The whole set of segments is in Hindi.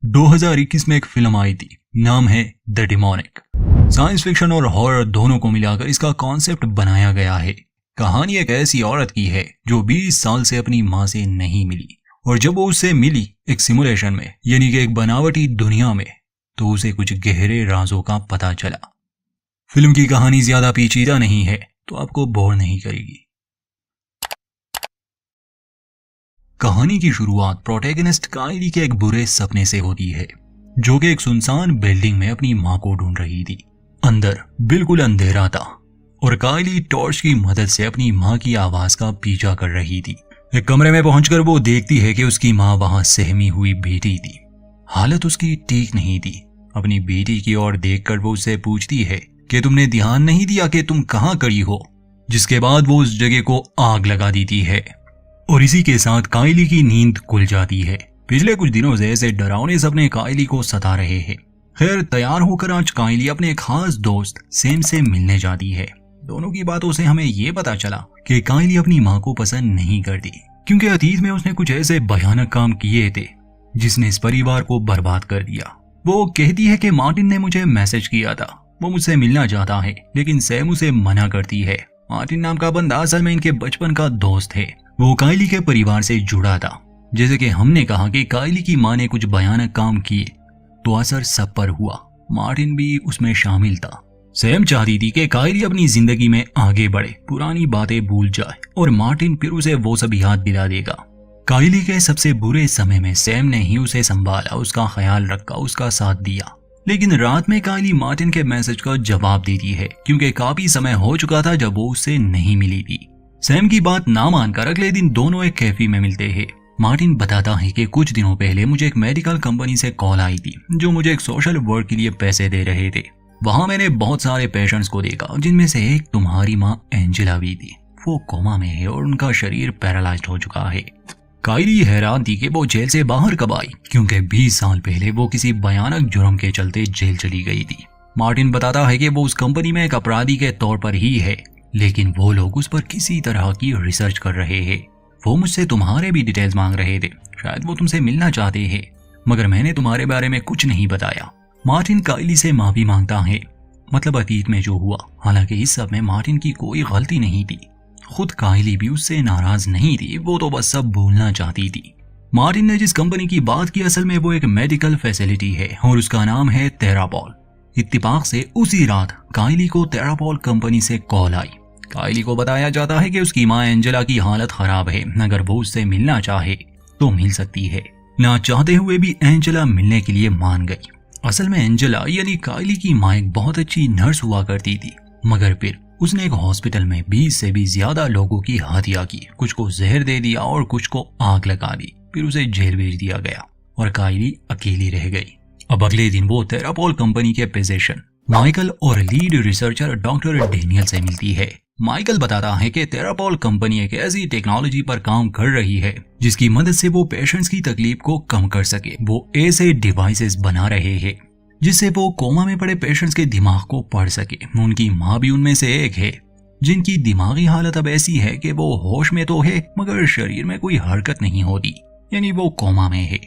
2021 में एक फिल्म आई थी, नाम है द डिमोनिक। साइंस फिक्शन और हॉरर दोनों को मिलाकर इसका कॉन्सेप्ट बनाया गया है। कहानी एक ऐसी औरत की है जो 20 साल से अपनी माँ से नहीं मिली, और जब वो उससे मिली एक सिमुलेशन में, यानी कि एक बनावटी दुनिया में, तो उसे कुछ गहरे राजों का पता चला। फिल्म की कहानी ज्यादा पेचीदा नहीं है, तो आपको बोर नहीं करेगी। कहानी की शुरुआत प्रोटैगनिस्ट काइली के एक बुरे सपने से होती है, जो कि एक सुनसान बिल्डिंग में अपनी मां को ढूंढ रही थी। अंदर बिल्कुल अंधेरा था और काइली टॉर्च की मदद से अपनी मां की आवाज का पीछा कर रही थी। एक कमरे में पहुंचकर वो देखती है कि उसकी मां वहां सहमी हुई बैठी थी। हालत उसकी ठीक नहीं थी। अपनी बेटी की ओर देखकर वो उससे पूछती है कि तुमने ध्यान नहीं दिया कि तुम कहां खड़ी हो, जिसके बाद वो उस जगह को आग लगा देती है। और इसी के साथ काइली की नींद खुल जाती है। पिछले कुछ दिनों से ऐसे डरावने सपने काइली को सता रहे हैं। खैर, तैयार होकर आज काइली अपने खास दोस्त सैम से मिलने जाती है। दोनों की बातों से हमें ये पता चला कि काइली अपनी माँ को पसंद नहीं करती, क्योंकि अतीत में उसने कुछ ऐसे भयानक काम किए थे जिसने इस परिवार को बर्बाद कर दिया। वो कहती है कि मार्टिन ने मुझे मैसेज किया था, वो मुझसे मिलना चाहता है, लेकिन सैम उसे मना करती है। मार्टिन नाम का बंदा असल में इनके बचपन का दोस्त है। वो काइली के परिवार से जुड़ा था। जैसे कि हमने कहा कि काइली की मां ने कुछ भयानक काम किए, तो असर सब पर हुआ। मार्टिन भी उसमें शामिल था। सैम चाहती थी कि काइली अपनी जिंदगी में आगे बढ़े, पुरानी बातें भूल जाए, और मार्टिन फिर उसे वो सब याद दिला देगा। काइली के सबसे बुरे समय में सैम ने ही उसे संभाला, उसका ख्याल रखा, उसका साथ दिया। लेकिन रात में काइली मार्टिन के मैसेज का जवाब देती है, क्योंकि काफी समय हो चुका था जब वो उससे नहीं मिली थी। सैम की बात ना मानकर अगले दिन दोनों एक कैफे में मिलते हैं। मार्टिन बताता है कि कुछ दिनों पहले मुझे एक मेडिकल कंपनी से कॉल आई थी, जो मुझे एक सोशल वर्क के लिए पैसे दे रहे थे। वहां मैंने बहुत सारे पेशेंट्स को देखा, जिनमें से एक तुम्हारी माँ एंजेला भी थी। वो कोमा में है और उनका शरीर पैरालाइज्ड हो चुका है। काइली हैरान थी कि वो जेल से बाहर कब आई, क्योंकि 20 साल पहले वो किसी भयानक जुर्म के चलते जेल चली गई थी। मार्टिन बताता है कि वो उस कंपनी में एक अपराधी के तौर पर ही है, लेकिन वो लोग उस पर किसी तरह की रिसर्च कर रहे हैं। वो मुझसे तुम्हारे भी डिटेल्स मांग रहे थे, शायद वो तुमसे मिलना चाहते हैं, मगर मैंने तुम्हारे बारे में कुछ नहीं बताया। मार्टिन काइली से माफी मांगता है, मतलब अतीत में जो हुआ। हालांकि इस सब में मार्टिन की कोई गलती नहीं थी। खुद काइली भी उससे नाराज नहीं थी, वो तो बस सब भूलना चाहती थी। मार्टिन ने जिस कंपनी की बात की, असल में वो एक मेडिकल फैसिलिटी है और उसका नाम है थेरापॉल। इत्तेफाक से उसी रात काइली को थेरापॉल कंपनी से कॉल आई। काइली को बताया जाता है कि उसकी मां एंजेला की हालत खराब है, अगर वो उससे मिलना चाहे तो मिल सकती है। ना चाहते हुए भी एंजेला मिलने के लिए मान गई। असल में एंजेला यानी काइली की मां एक बहुत अच्छी नर्स हुआ करती थी, मगर फिर उसने एक हॉस्पिटल में 20 से भी ज्यादा लोगों की हत्या की। कुछ को जहर दे दिया और कुछ को आग लगा दी, फिर उसे जेल भेज दिया गया और काइली अकेली रह गई। अब अगले दिन वो थेरापॉल कंपनी के फिजिशियन माइकल और लीड रिसर्चर डॉक्टर डेनियल से मिलती है। माइकल बताता है कि थेरापॉल कंपनी एक ऐसी टेक्नोलॉजी पर काम कर रही है जिसकी मदद से वो पेशेंट्स की तकलीफ को कम कर सके। वो ऐसे डिवाइसेस बना रहे हैं जिससे वो कोमा में पड़े पेशेंट्स के दिमाग को पढ़ सके। उनकी माँ भी उनमें से एक है, जिनकी दिमागी हालत अब ऐसी है कि वो होश में तो है, मगर शरीर में कोई हरकत नहीं होती, यानी वो कोमा में है।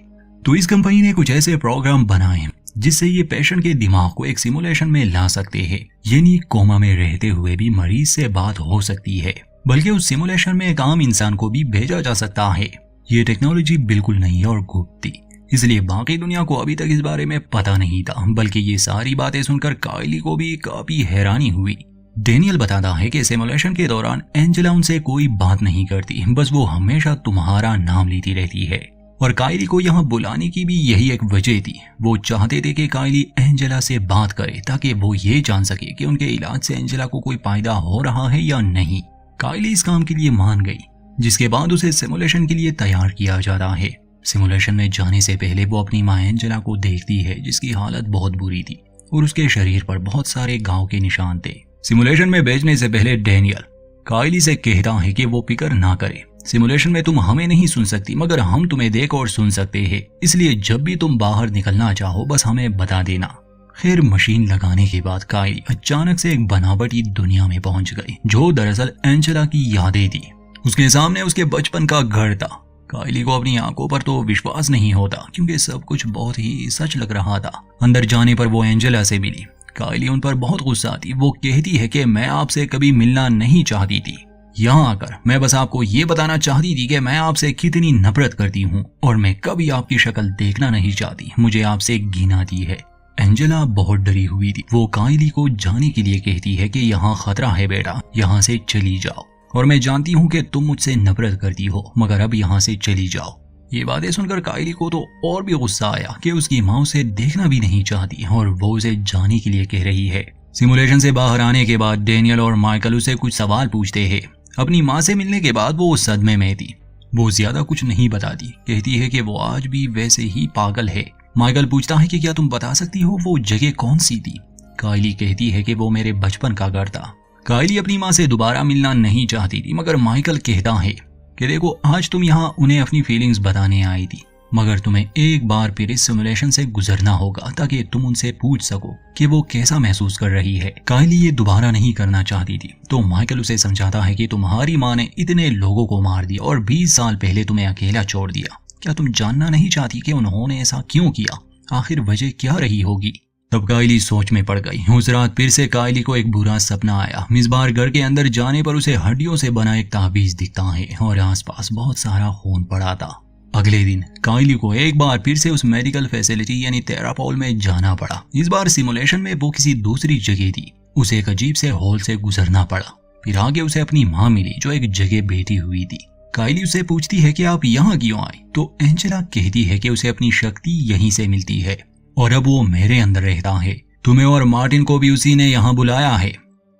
तो इस कंपनी ने कुछ ऐसे प्रोग्राम बनाए जिससे ये पेशेंट के दिमाग को एक सिमुलेशन में ला सकते हैं, यानी कोमा में रहते हुए भी मरीज से बात हो सकती है, बल्कि उस सिमुलेशन में एक आम इंसान को भी भेजा जा सकता है। ये टेक्नोलॉजी बिल्कुल नई और गुप्त थी, इसलिए बाकी दुनिया को अभी तक इस बारे में पता नहीं था। बल्कि ये सारी बातें सुनकर काइली को भी काफी हैरानी हुई। डेनियल बताता है कि सिमुलेशन के दौरान एंजेला उनसे कोई बात नहीं करती, बस वो हमेशा तुम्हारा नाम लेती रहती है। और काइली को यहाँ बुलाने की भी यही एक वजह थी। वो चाहते थे कि काइली एंजेला से बात करे, ताकि वो ये जान सके कि उनके इलाज से एंजेला को कोई फायदा हो रहा है या नहीं। काइली इस काम के लिए मान गई, जिसके बाद उसे सिमुलेशन के लिए तैयार किया जाता है। सिमुलेशन में जाने से पहले वो अपनी माँ एंजेला को देखती है, जिसकी हालत बहुत बुरी थी और उसके शरीर पर बहुत सारे घाव के निशान थे। सिमुलेशन में भेजने से पहले डेनियल काइली से कहता है कि वो फिक्र ना करे, सिमुलेशन में तुम हमें नहीं सुन सकती, मगर हम तुम्हें देख और सुन सकते हैं, इसलिए जब भी तुम बाहर निकलना चाहो बस हमें बता देना। खैर, मशीन लगाने के बाद काइली अचानक से एक बनावटी दुनिया में पहुंच गई, जो दरअसल एंजेला की यादें थी। उसके सामने उसके बचपन का घर था काइली को अपनी आंखों पर तो विश्वास नहीं होता क्योंकि सब कुछ बहुत ही सच लग रहा था। अंदर जाने पर वो एंजेला से मिली। काइली उन पर बहुत गुस्सा थी। वो कहती है कि मैं आपसे कभी मिलना नहीं चाहती थी। यहाँ आकर मैं बस आपको ये बताना चाहती थी कि मैं आपसे कितनी नफरत करती हूँ और मैं कभी आपकी शक्ल देखना नहीं चाहती। मुझे आपसे घिन आती है। एंजेला बहुत डरी हुई थी। वो काइली को जाने के लिए कहती है कि यहाँ खतरा है बेटा, यहाँ से चली जाओ। और मैं जानती हूँ कि तुम मुझसे नफरत करती हो, मगर अब यहाँ से चली जाओ। ये बातें सुनकर काइली को तो और भी गुस्सा आया कि उसकी माँ उसे देखना भी नहीं चाहती और वो उसे जाने के लिए कह रही है। सिमुलेशन से बाहर आने के बाद डेनियल और माइकल उसे कुछ सवाल पूछते हैं। अपनी माँ से मिलने के बाद वो सदमे में थी। वो ज्यादा कुछ नहीं बताती, कहती है कि वो आज भी वैसे ही पागल है। माइकल पूछता है कि क्या तुम बता सकती हो वो जगह कौन सी थी। काइली कहती है कि वो मेरे बचपन का घर था। काइली अपनी माँ से दोबारा मिलना नहीं चाहती थी, मगर माइकल कहता है कि देखो आज तुम यहाँ उन्हें अपनी फीलिंग्स बताने आई थी, मगर तुम्हें एक बार फिर इस सिमुलेशन से गुजरना होगा ताकि तुम उनसे पूछ सको कि वो कैसा महसूस कर रही है। काइली ये दोबारा नहीं करना चाहती थी, तो माइकल उसे समझाता है कि तुम्हारी माँ ने इतने लोगों को मार दिया और 20 साल पहले तुम्हें अकेला छोड़ दिया। क्या तुम जानना नहीं चाहती कि उन्होंने ऐसा क्यों किया? आखिर वजह क्या रही होगी? तब काइली सोच में पड़ गई। उस रात फिर से काइली को एक बुरा सपना आया। इस बार घर के अंदर जाने पर उसे हड्डियों से बना एक ताबीज दिखता है और आसपास बहुत सारा खून पड़ा था। अगले दिन काइली को एक बार फिर से उस मेडिकल फैसिलिटी यानी थेरापॉल में जाना पड़ा। इस बार सिमुलेशन में वो किसी दूसरी जगह थी। उसे एक अजीब से हॉल से गुजरना पड़ा। फिर आगे उसे अपनी माँ मिली जो एक जगह बैठी हुई थी। काइली उसे पूछती है कि आप यहाँ क्यों आए, तो एंजेला कहती है कि उसे अपनी शक्ति यहीं से मिलती है और अब वो मेरे अंदर रहता है। तुम्हें और मार्टिन को भी उसी ने यहाँ बुलाया है।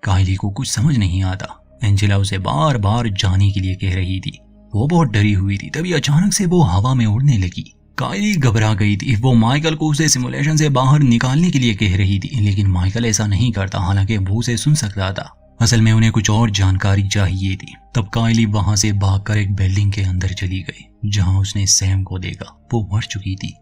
काइली को कुछ समझ नहीं आता। एंजेला उसे बार बार जाने के लिए कह रही थी। वो बहुत डरी हुई थी। तभी अचानक से वो हवा में उड़ने लगी। काइली घबरा गई थी। वो माइकल को उसे सिमुलेशन से बाहर निकालने के लिए कह रही थी, लेकिन माइकल ऐसा नहीं करता, हालांकि वो उसे सुन सकता था। असल में उन्हें कुछ और जानकारी चाहिए थी। तब काइली वहां से भागकर एक बिल्डिंग के अंदर चली गई जहां उसने सैम को देखा। वो मर चुकी थी।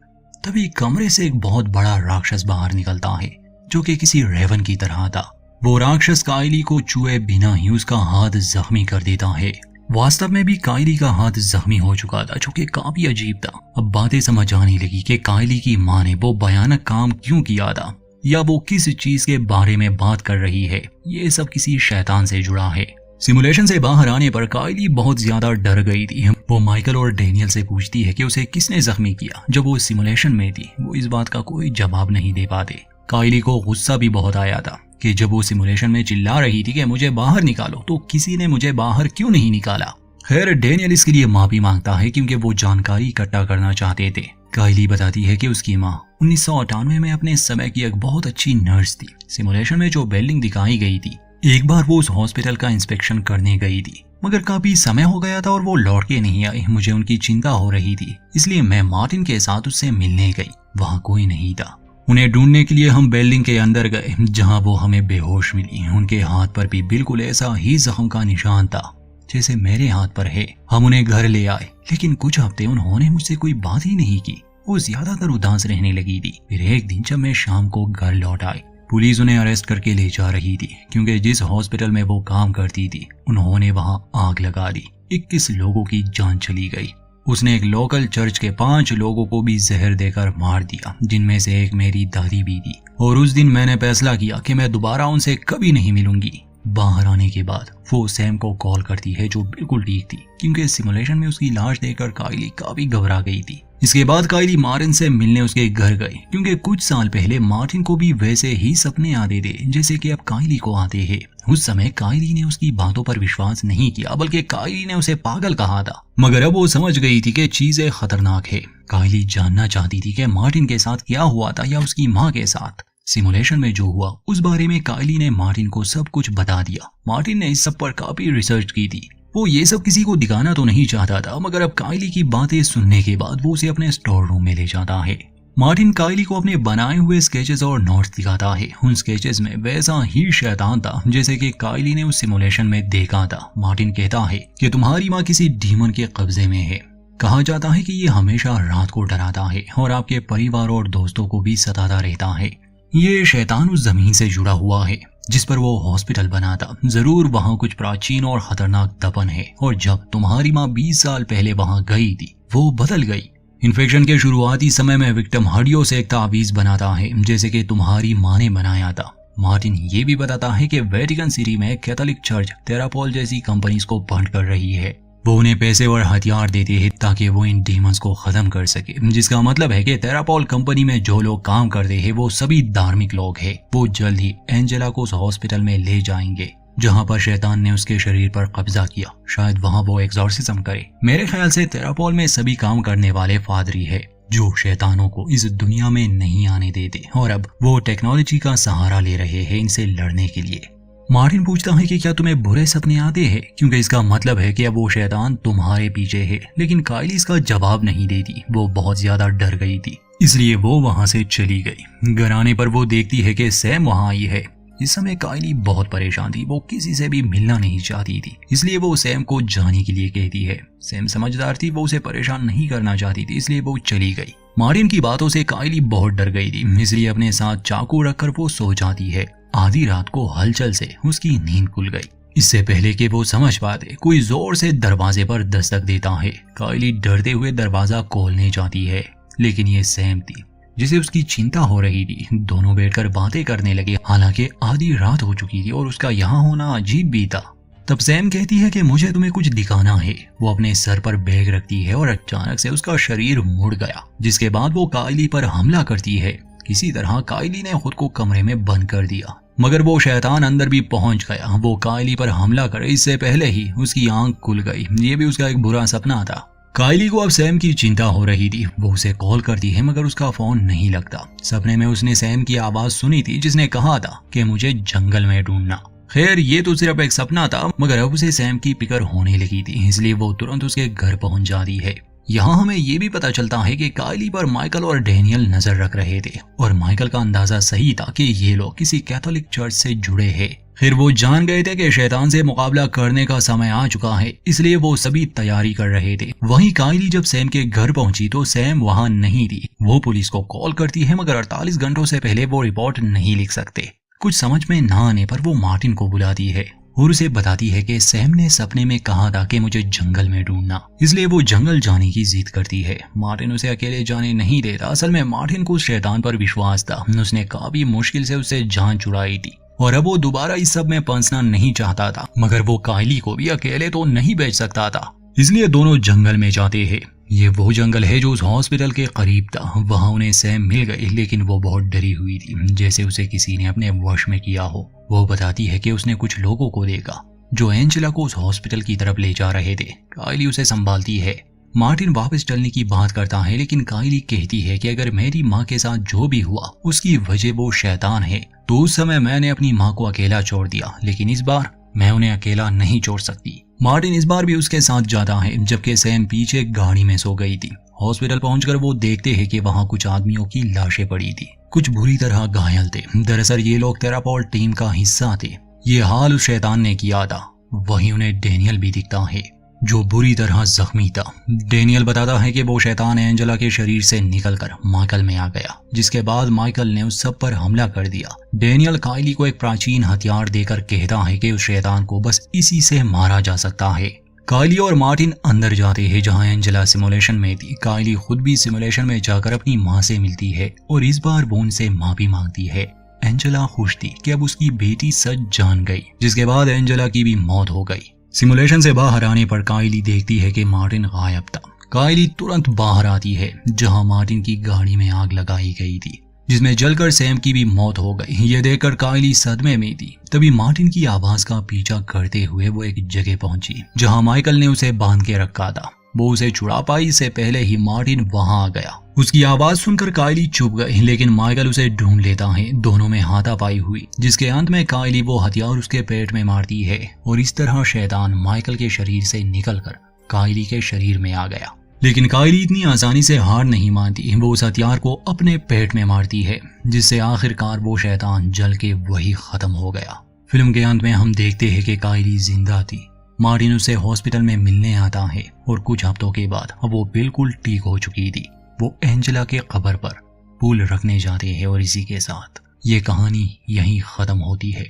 तभी कमरे से एक बहुत बड़ा राक्षस बाहर निकलता है जो कि किसी रेवन की तरह था। वो राक्षस काइली को छुए बिना ही उसका हाथ जख्मी कर देता है। वास्तव में भी काइली का हाथ जख्मी हो चुका था, जो कि काफी अजीब था। अब बातें समझ आने लगी कि काइली की माँ ने वो भयानक काम क्यों किया था या वो किस चीज के बारे में बात कर रही है। ये सब किसी शैतान से जुड़ा है। सिमुलेशन से बाहर आने पर काइली बहुत ज्यादा डर गई थी। वो माइकल और डेनियल से पूछती है कि उसे किसने जख्मी किया जब वो सिमुलेशन में थी। वो इस बात का कोई जवाब नहीं दे पाते। काइली को गुस्सा भी बहुत आया था कि जब वो सिमुलेशन में चिल्ला रही थी कि मुझे बाहर निकालो, तो किसी ने मुझे बाहर क्यों नहीं निकाला। खैर डेनियल इसके लिए माफी मांगता है क्योंकि वो जानकारी इकट्ठा करना चाहते थे। काइली बताती है कि उसकी माँ 1998 में अपने समय की एक बहुत अच्छी नर्स थी। सिमुलेशन में जो बिल्डिंग दिखाई गई थी, एक बार वो उस हॉस्पिटल का इंस्पेक्शन करने गई थी, मगर काफी समय हो गया था और वो लौट के नहीं आई। मुझे उनकी चिंता हो रही थी, इसलिए मैं मार्टिन के साथ उससे मिलने गई। वहाँ कोई नहीं था। उन्हें ढूंढने के लिए हम बिल्डिंग के अंदर गए जहाँ वो हमें बेहोश मिली। उनके हाथ पर भी बिल्कुल ऐसा ही जख्म का निशान था जैसे मेरे हाथ पर है। हम उन्हें घर ले आए, लेकिन कुछ हफ्ते उन्होंने मुझसे कोई बात ही नहीं की। वो ज्यादातर उदास रहने लगी थी। फिर एक दिन जब मैं शाम को घर लौट आई, पुलिस उन्हें अरेस्ट करके ले जा रही थी क्योंकि जिस हॉस्पिटल में वो काम करती थी उन्होंने वहां आग लगा दी। 21 लोगों की जान चली गई। उसने एक लोकल चर्च के 5 लोगों को भी जहर देकर मार दिया, जिनमें से एक मेरी दादी भी थी। और उस दिन मैंने फैसला किया कि मैं दोबारा उनसे कभी नहीं मिलूंगी। बाहर आने के बाद वो सैम को कॉल करती है जो बिल्कुल ठीक थी, क्योंकि सिमुलेशन में उसकी लाश देखकर काइली काफी घबरा गई थी। इसके बाद काइली मार्टिन से मिलने उसके घर गई, क्योंकि कुछ साल पहले मार्टिन को भी वैसे ही सपने आते थे जैसे कि अब काइली को आते हैं। उस समय काइली ने उसकी बातों पर विश्वास नहीं किया, बल्कि काइली ने उसे पागल कहा था। मगर अब वो समझ गई थी कि चीजें खतरनाक है। काइली जानना चाहती थी कि मार्टिन के साथ क्या हुआ था या उसकी माँ के साथ। सिमुलेशन में जो हुआ उस बारे में काइली ने मार्टिन को सब कुछ बता दिया। मार्टिन ने इस सब पर काफी रिसर्च की थी। वो ये सब किसी को दिखाना तो नहीं चाहता था, मगर अब काइली की बातें सुनने के बाद वो उसे अपने स्टोर रूम में ले जाता है। मार्टिन काइली को अपने बनाए हुए स्केचेस और नोट्स दिखाता है। उन स्केचेस में वैसा ही शैतान था जैसे कि काइली ने उस सिमुलेशन में देखा था। मार्टिन कहता है कि तुम्हारी माँ किसी डीमन के कब्जे में है। कहा जाता है कि ये हमेशा रात को डराता है और आपके परिवार और दोस्तों को भी सताता रहता है। ये शैतान उस जमीन से जुड़ा हुआ है। जिस पर वो हॉस्पिटल बना था। जरूर वहाँ कुछ प्राचीन और खतरनाक दफन है, और जब तुम्हारी माँ 20 साल पहले वहाँ गई थी वो बदल गई। इन्फेक्शन के शुरुआती समय में विक्टिम हड्डियों से एक तावीज बनाता है, जैसे कि तुम्हारी माँ ने बनाया था। मार्टिन ये भी बताता है कि वेटिकन सिटी में कैथोलिक चर्च थेरापोल जैसी कंपनीज को फंड कर रही है। वो उन्हें पैसे और हथियार देते हैं ताकि वो इन डीमंस को खत्म कर सके, जिसका मतलब है कि थेरापोल कंपनी में जो लोग काम करते हैं वो सभी धार्मिक लोग हैं। वो जल्द ही एंजेला को उस हॉस्पिटल में ले जाएंगे जहाँ पर शैतान ने उसके शरीर पर कब्जा किया। शायद वहाँ वो एक्सॉर्सिज्म करे। मेरे ख्याल से थेरापोल में सभी काम करने वाले फादरी है जो शैतानों को इस दुनिया में नहीं आने देते, और अब वो टेक्नोलॉजी का सहारा ले रहे हैं इनसे लड़ने के लिए। मार्टिन पूछता है कि क्या तुम्हें बुरे सपने आते हैं, क्योंकि इसका मतलब है कि अब वो शैतान तुम्हारे पीछे है। लेकिन काइली इसका जवाब नहीं देती। वो बहुत ज्यादा डर गई थी, इसलिए वो वहां से चली गई। घर आने पर वो देखती है कि सैम वहां आई है। इस समय काइली बहुत परेशान थी। वो किसी से भी मिलना नहीं चाहती थी, इसलिए वो सैम को जाने के लिए कहती है। सैम समझदार थी, वो उसे परेशान नहीं करना चाहती थी, इसलिए वो चली गई। मार्टिन की बातों से काइली बहुत डर गई थी, इसलिए अपने साथ चाकू रखकर वो सो जाती है। आधी रात को हलचल से उसकी नींद खुल गई। इससे पहले कि वो समझ पाते, कोई जोर से दरवाजे पर दस्तक देता है। काइली डरते हुए दरवाजा खोलने जाती है, लेकिन ये सैम थी जिसे उसकी चिंता हो रही थी। दोनों बैठकर बातें करने लगे, हालांकि आधी रात हो चुकी थी और उसका यहाँ होना अजीब भी था। तब सैम कहती है कि मुझे तुम्हें कुछ दिखाना है। वो अपने सर पर बैग रखती है और अचानक से उसका शरीर मुड़ गया, जिसके बाद वो काइली पर हमला करती है। किसी तरह काइली ने खुद को कमरे में बंद कर दिया, मगर वो शैतान अंदर भी पहुंच गया। वो काइली पर हमला करे इससे पहले ही उसकी आंख खुल गई। ये भी उसका एक बुरा सपना था। काइली को अब सैम की चिंता हो रही थी। वो उसे कॉल करती है, मगर उसका फोन नहीं लगता। सपने में उसने सैम की आवाज सुनी थी जिसने कहा था कि मुझे जंगल में ढूंढना। खैर ये तो सिर्फ एक सपना था, मगर अब उसे सैम की फिक्र होने लगी थी, इसलिए वो तुरंत उसके घर पहुंच जाती है। यहाँ हमें ये भी पता चलता है कि काइली पर माइकल और डैनियल नजर रख रहे थे, और माइकल का अंदाजा सही था कि ये लोग किसी कैथोलिक चर्च से जुड़े हैं। फिर वो जान गए थे कि शैतान से मुकाबला करने का समय आ चुका है, इसलिए वो सभी तैयारी कर रहे थे। वहीं काइली जब सैम के घर पहुंची तो सैम वहां नहीं थी। वो पुलिस को कॉल करती है, मगर 48 घंटों से पहले वो रिपोर्ट नहीं लिख सकते। कुछ समझ में ना आने पर वो मार्टिन को बुलाती है और उसे बताती है कि सैम ने सपने में कहा था कि मुझे जंगल में ढूंढना, इसलिए वो जंगल जाने की जिद करती है। मार्टिन उसे अकेले जाने नहीं देता। असल में मार्टिन को शैतान पर विश्वास था। उसने काफी मुश्किल से उससे जान छुड़ाई थी, और अब वो दोबारा इस सब में फंसना नहीं चाहता था। मगर वो काइली को भी अकेले तो नहीं भेज सकता था, इसलिए दोनों जंगल में जाते हैं। ये वो जंगल है जो उस हॉस्पिटल के करीब था। वहां उन्हें सैम मिल गई, लेकिन वो बहुत डरी हुई थी, जैसे उसे किसी ने अपने वश में किया हो। वो बताती है कि उसने कुछ लोगों को देखा जो एंजेला को उस हॉस्पिटल की तरफ ले जा रहे थे। काइली उसे संभालती है। मार्टिन वापस चलने की बात करता है, लेकिन काइली कहती है कि अगर मेरी माँ के साथ जो भी हुआ उसकी वजह वो शैतान है। तो उस समय मैंने अपनी माँ को अकेला छोड़ दिया, लेकिन इस बार मैं उन्हें अकेला नहीं छोड़ सकती। मार्टिन इस बार भी उसके साथ जाता है, जबकि सैम पीछे गाड़ी में सो गई थी। हॉस्पिटल पहुंचकर वो देखते हैं कि वहां कुछ आदमियों की लाशें पड़ी थी। कुछ बुरी तरह घायल थे। दरअसल ये लोग थेरापोल टीम का हिस्सा थे। ये हाल उस शैतान ने किया था। वहीं उन्हें डैनियल भी दिखता है जो बुरी तरह जख्मी था। डैनियल बताता है कि वो शैतान एंजेला के शरीर से निकलकर माइकल में आ गया, जिसके बाद माइकल ने उस सब पर हमला कर दिया। डैनियल काइली को एक प्राचीन हथियार देकर कहता है कि उस शैतान को बस इसी से मारा जा सकता है। काइली और मार्टिन अंदर जाते हैं जहां एंजेला सिमुलेशन में थी। काइली खुद भी सिमुलेशन में जाकर अपनी माँ से मिलती है और इस बार वो उनसे माफी मांगती है। एंजेला खुश थी कि अब उसकी बेटी सच जान गई, जिसके बाद एंजेला की भी मौत हो गई। सिमुलेशन से बाहर आने पर काइली देखती है कि मार्टिन गायब था। काइली तुरंत बाहर आती है जहां मार्टिन की गाड़ी में आग लगाई गई थी, जिसमें जलकर सैम की भी मौत हो गई। ये देखकर काइली सदमे में थी। तभी मार्टिन की आवाज का पीछा करते हुए वो एक जगह पहुंची जहां माइकल ने उसे बांध के रखा था। वो उसे छुड़ा पाई इससे पहले ही मार्टिन वहां आ गया। उसकी आवाज सुनकर काइली चुप गई, लेकिन माइकल उसे ढूंढ लेता है। दोनों में हाथापाई हुई, जिसके अंत में काइली वो हथियार उसके पेट में मारती है और इस तरह शैतान माइकल के शरीर से निकलकर काइली के शरीर में आ गया। लेकिन काइली इतनी आसानी से हार नहीं मानती। वो उस हथियार को अपने पेट में मारती है, जिससे आखिरकार वो शैतान जल के वही खत्म हो गया। फिल्म के अंत में हम देखते हैं कि काइली जिंदा थी। मार्टिन उसे हॉस्पिटल में मिलने आता है और कुछ हफ्तों के बाद वो बिल्कुल ठीक हो चुकी थी। वो एंजेला के कब्र पर फूल रखने जाते हैं और इसी के साथ ये कहानी यहीं खत्म होती है।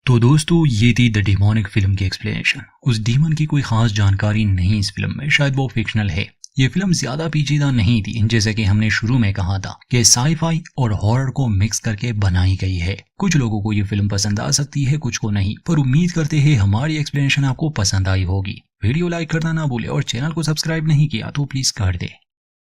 तो दोस्तों ये थी द डिमोनिक फिल्म की एक्सप्लेनेशन। उस डीमन की कोई खास जानकारी नहीं इस फिल्म में, शायद वो फिक्शनल है। ये फिल्म ज्यादा पेचीदा नहीं थी, जैसे कि हमने शुरू में कहा था कि साईफाई और हॉरर को मिक्स करके बनाई गई है। कुछ लोगों को ये फिल्म पसंद आ सकती है, कुछ को नहीं, पर उम्मीद करते हैं हमारी एक्सप्लेनेशन आपको पसंद आई होगी। वीडियो लाइक करना ना भूले और चैनल को सब्सक्राइब नहीं किया तो प्लीज कर दे।